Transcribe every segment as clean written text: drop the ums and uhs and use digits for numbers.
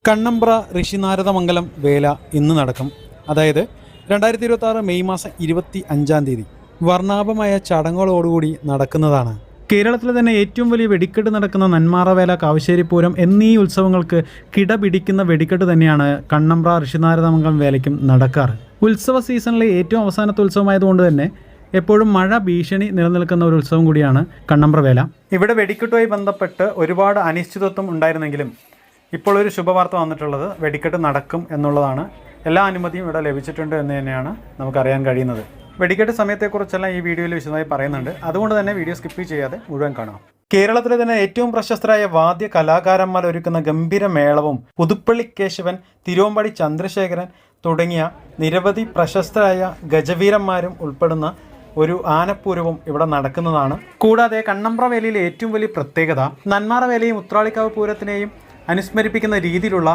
കണ്ണമ്പ്ര ഋഷിനാരദമംഗലം വേല ഇന്ന് നടക്കും. അതായത് 2026 മെയ് മാസം 25 വർണ്ണാഭമായ ചടങ്ങുകളോടുകൂടി നടക്കുന്നതാണ്. കേരളത്തിലെ തന്നെ ഏറ്റവും വലിയ വെടിക്കെട്ട് നടക്കുന്ന നെന്മാറ വേല, കാവശ്ശേരി പൂരം എന്നീ ഉത്സവങ്ങൾക്ക് കിടപിടിക്കുന്ന വെടിക്കെട്ട് തന്നെയാണ് കണ്ണമ്പ്ര ഋഷിനാരദമംഗലം വേലയ്ക്കും നടക്കാറ്. ഉത്സവ സീസണിലെ ഏറ്റവും അവസാനത്തെ ഉത്സവമായതുകൊണ്ട് തന്നെ എപ്പോഴും മഴ ഭീഷണി നിലനിൽക്കുന്ന ഒരു ഉത്സവം കൂടിയാണ് കണ്ണമ്പ്ര വേല. ഇവിടെ വെടിക്കെട്ടുമായി ബന്ധപ്പെട്ട് ഒരുപാട് അനിശ്ചിതത്വം ഉണ്ടായിരുന്നെങ്കിലും ഇപ്പോൾ ഒരു ശുഭവാർത്ത വന്നിട്ടുള്ളത് വെടിക്കെട്ട് നടക്കും എന്നുള്ളതാണ്. എല്ലാ അനുമതിയും ഇവിടെ ലഭിച്ചിട്ടുണ്ട് എന്ന് തന്നെയാണ് നമുക്കറിയാൻ കഴിയുന്നത്. വെടിക്കെട്ട് സമയത്തെക്കുറിച്ചെല്ലാം ഈ വീഡിയോയിൽ വിശദമായി പറയുന്നുണ്ട്. അതുകൊണ്ട് തന്നെ വീഡിയോ സ്കിപ്പ് ചെയ്യാതെ മുഴുവൻ കാണാം. കേരളത്തിലെ തന്നെ ഏറ്റവും പ്രശസ്തരായ വാദ്യ കലാകാരന്മാർ ഒരുക്കുന്ന ഗംഭീര മേളവും പുതുപ്പള്ളി കേശവൻ, തിരുവമ്പാടി ചന്ദ്രശേഖരൻ തുടങ്ങിയ നിരവധി പ്രശസ്തരായ ഗജവീരന്മാരും ഉൾപ്പെടുന്ന ഒരു ആനപ്പൂരവും ഇവിടെ നടക്കുന്നതാണ്. കൂടാതെ കണ്ണമ്പ്ര വേലയിലെ ഏറ്റവും വലിയ പ്രത്യേകത നെന്മാറ വേലയും ഉത്രാളിക്കാവ് പൂരത്തിനെയും അനുസ്മരിപ്പിക്കുന്ന രീതിയിലുള്ള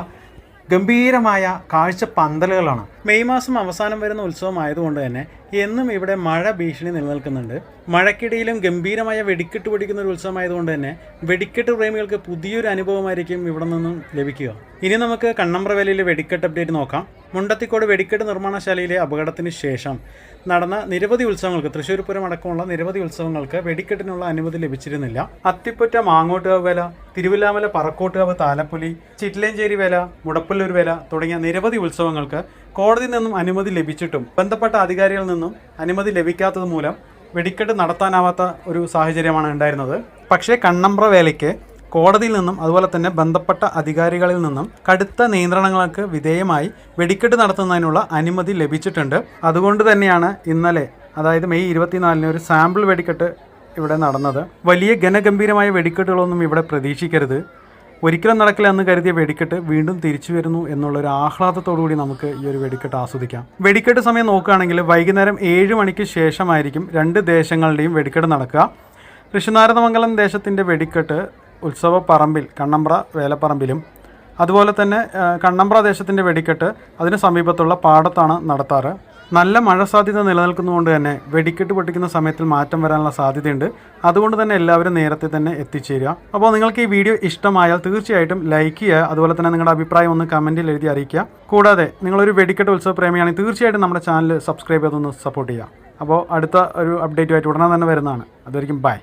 ഗംഭീരമായ കാഴ്ച പന്തലുകളാണ്. മെയ് മാസം അവസാനം വരുന്ന ഉത്സവമായതുകൊണ്ട് തന്നെ എന്നും ഇവിടെ മഴ ഭീഷണി നിലനിൽക്കുന്നുണ്ട്. മഴയ്ക്കിടയിലും ഗംഭീരമായ വെടിക്കെട്ട് പൊടിക്കുന്ന ഒരു ഉത്സവമായതുകൊണ്ട് തന്നെ വെടിക്കെട്ട് പ്രേമികൾക്ക് പുതിയൊരു അനുഭവമായിരിക്കും ഇവിടെ നിന്നും ലഭിക്കുക. ഇനി നമുക്ക് കണ്ണമ്പ്ര വേലയിലെ വെടിക്കെട്ട് അപ്ഡേറ്റ് നോക്കാം. മുണ്ടത്തിക്കോട് വെടിക്കെട്ട് നിർമ്മാണശാലയിലെ അപകടത്തിന് ശേഷം നടന്ന നിരവധി ഉത്സവങ്ങൾക്ക്, തൃശ്ശൂർ പൂരം അടക്കമുള്ള നിരവധി ഉത്സവങ്ങൾക്ക് വെടിക്കെട്ടിനുള്ള അനുമതി ലഭിച്ചിരുന്നില്ല. അത്തിപ്പറ്റ മാങ്ങോട്ടുകാവ് വേല, തിരുവില്ലാമല പറക്കോട്ടുകാവ് താലപ്പൊലി, ചിറ്റിലേഞ്ചേരി വേല, മുടപ്പല്ലൂർ വേല തുടങ്ങിയ നിരവധി ഉത്സവങ്ങൾക്ക് കോടതിയിൽ നിന്നും അനുമതി ലഭിച്ചിട്ടും ബന്ധപ്പെട്ട അധികാരികളിൽ നിന്നും അനുമതി ലഭിക്കാത്തത് മൂലം വെടിക്കെട്ട് നടത്താനാവാത്ത ഒരു സാഹചര്യമാണ് ഉണ്ടായിരുന്നത്. പക്ഷേ കണ്ണമ്പ്ര വേലയ്ക്ക് കോടതിയിൽ നിന്നും അതുപോലെ തന്നെ ബന്ധപ്പെട്ട അധികാരികളിൽ നിന്നും കടുത്ത നിയന്ത്രണങ്ങൾക്ക് വിധേയമായി വെടിക്കെട്ട് നടത്തുന്നതിനുള്ള അനുമതി ലഭിച്ചിട്ടുണ്ട്. അതുകൊണ്ട് തന്നെയാണ് ഇന്നലെ, അതായത് മെയ് 24 ഒരു സാമ്പിൾ വെടിക്കെട്ട് ഇവിടെ നടന്നത്. വലിയ ഘനഗംഭീരമായ വെടിക്കെട്ടുകളൊന്നും ഇവിടെ പ്രതീക്ഷിക്കരുത്. ഒരിക്കലും നടക്കില്ല എന്ന് കരുതിയ വെടിക്കെട്ട് വീണ്ടും തിരിച്ചു വരുന്നു എന്നുള്ളൊരു ആഹ്ലാദത്തോടുകൂടി നമുക്ക് ഈ ഒരു വെടിക്കെട്ട് ആസ്വദിക്കാം. വെടിക്കെട്ട് സമയം നോക്കുകയാണെങ്കിൽ വൈകുന്നേരം 7 മണിക്ക് ശേഷമായിരിക്കും രണ്ട് ദേശങ്ങളുടെയും വെടിക്കെട്ട് നടക്കുക. ഋഷിനാരദമംഗലം ദേശത്തിൻ്റെ വെടിക്കെട്ട് ഉത്സവ പറമ്പിൽ കണ്ണമ്പ്ര വേലപ്പറമ്പിലും, അതുപോലെ തന്നെ കണ്ണമ്പ്ര ദേശത്തിൻ്റെ വെടിക്കെട്ട് അതിന് സമീപത്തുള്ള പാടത്താണ് നടത്താറ്. നല്ല മഴ സാധ്യത നിലനിൽക്കുന്നതുകൊണ്ട് തന്നെ വെടിക്കെട്ട് പൊട്ടിക്കുന്ന സമയത്തിൽ മാറ്റം വരാനുള്ള സാധ്യതയുണ്ട്. അതുകൊണ്ട് തന്നെ എല്ലാവരും നേരത്തെ തന്നെ എത്തിച്ചേരുക. അപ്പോൾ നിങ്ങൾക്ക് ഈ വീഡിയോ ഇഷ്ടമായാൽ തീർച്ചയായിട്ടും ലൈക്ക് ചെയ്യുക. അതുപോലെ തന്നെ നിങ്ങളുടെ അഭിപ്രായം ഒന്ന് കമൻറ്റിൽ എഴുതി അറിയിക്കുക. കൂടാതെ നിങ്ങളൊരു വെടിക്കെട്ട് ഉത്സവ പ്രേമിയാണെങ്കിൽ തീർച്ചയായിട്ടും നമ്മുടെ ചാനൽ സബ്സ്ക്രൈബ് ചെയ്തൊന്ന് സപ്പോർട്ട് ചെയ്യുക. അപ്പോൾ അടുത്ത ഒരു അപ്ഡേറ്റുമായിട്ട് ഉടനെ തന്നെ വരുന്നതാണ്. അതുവരെയും ബൈ.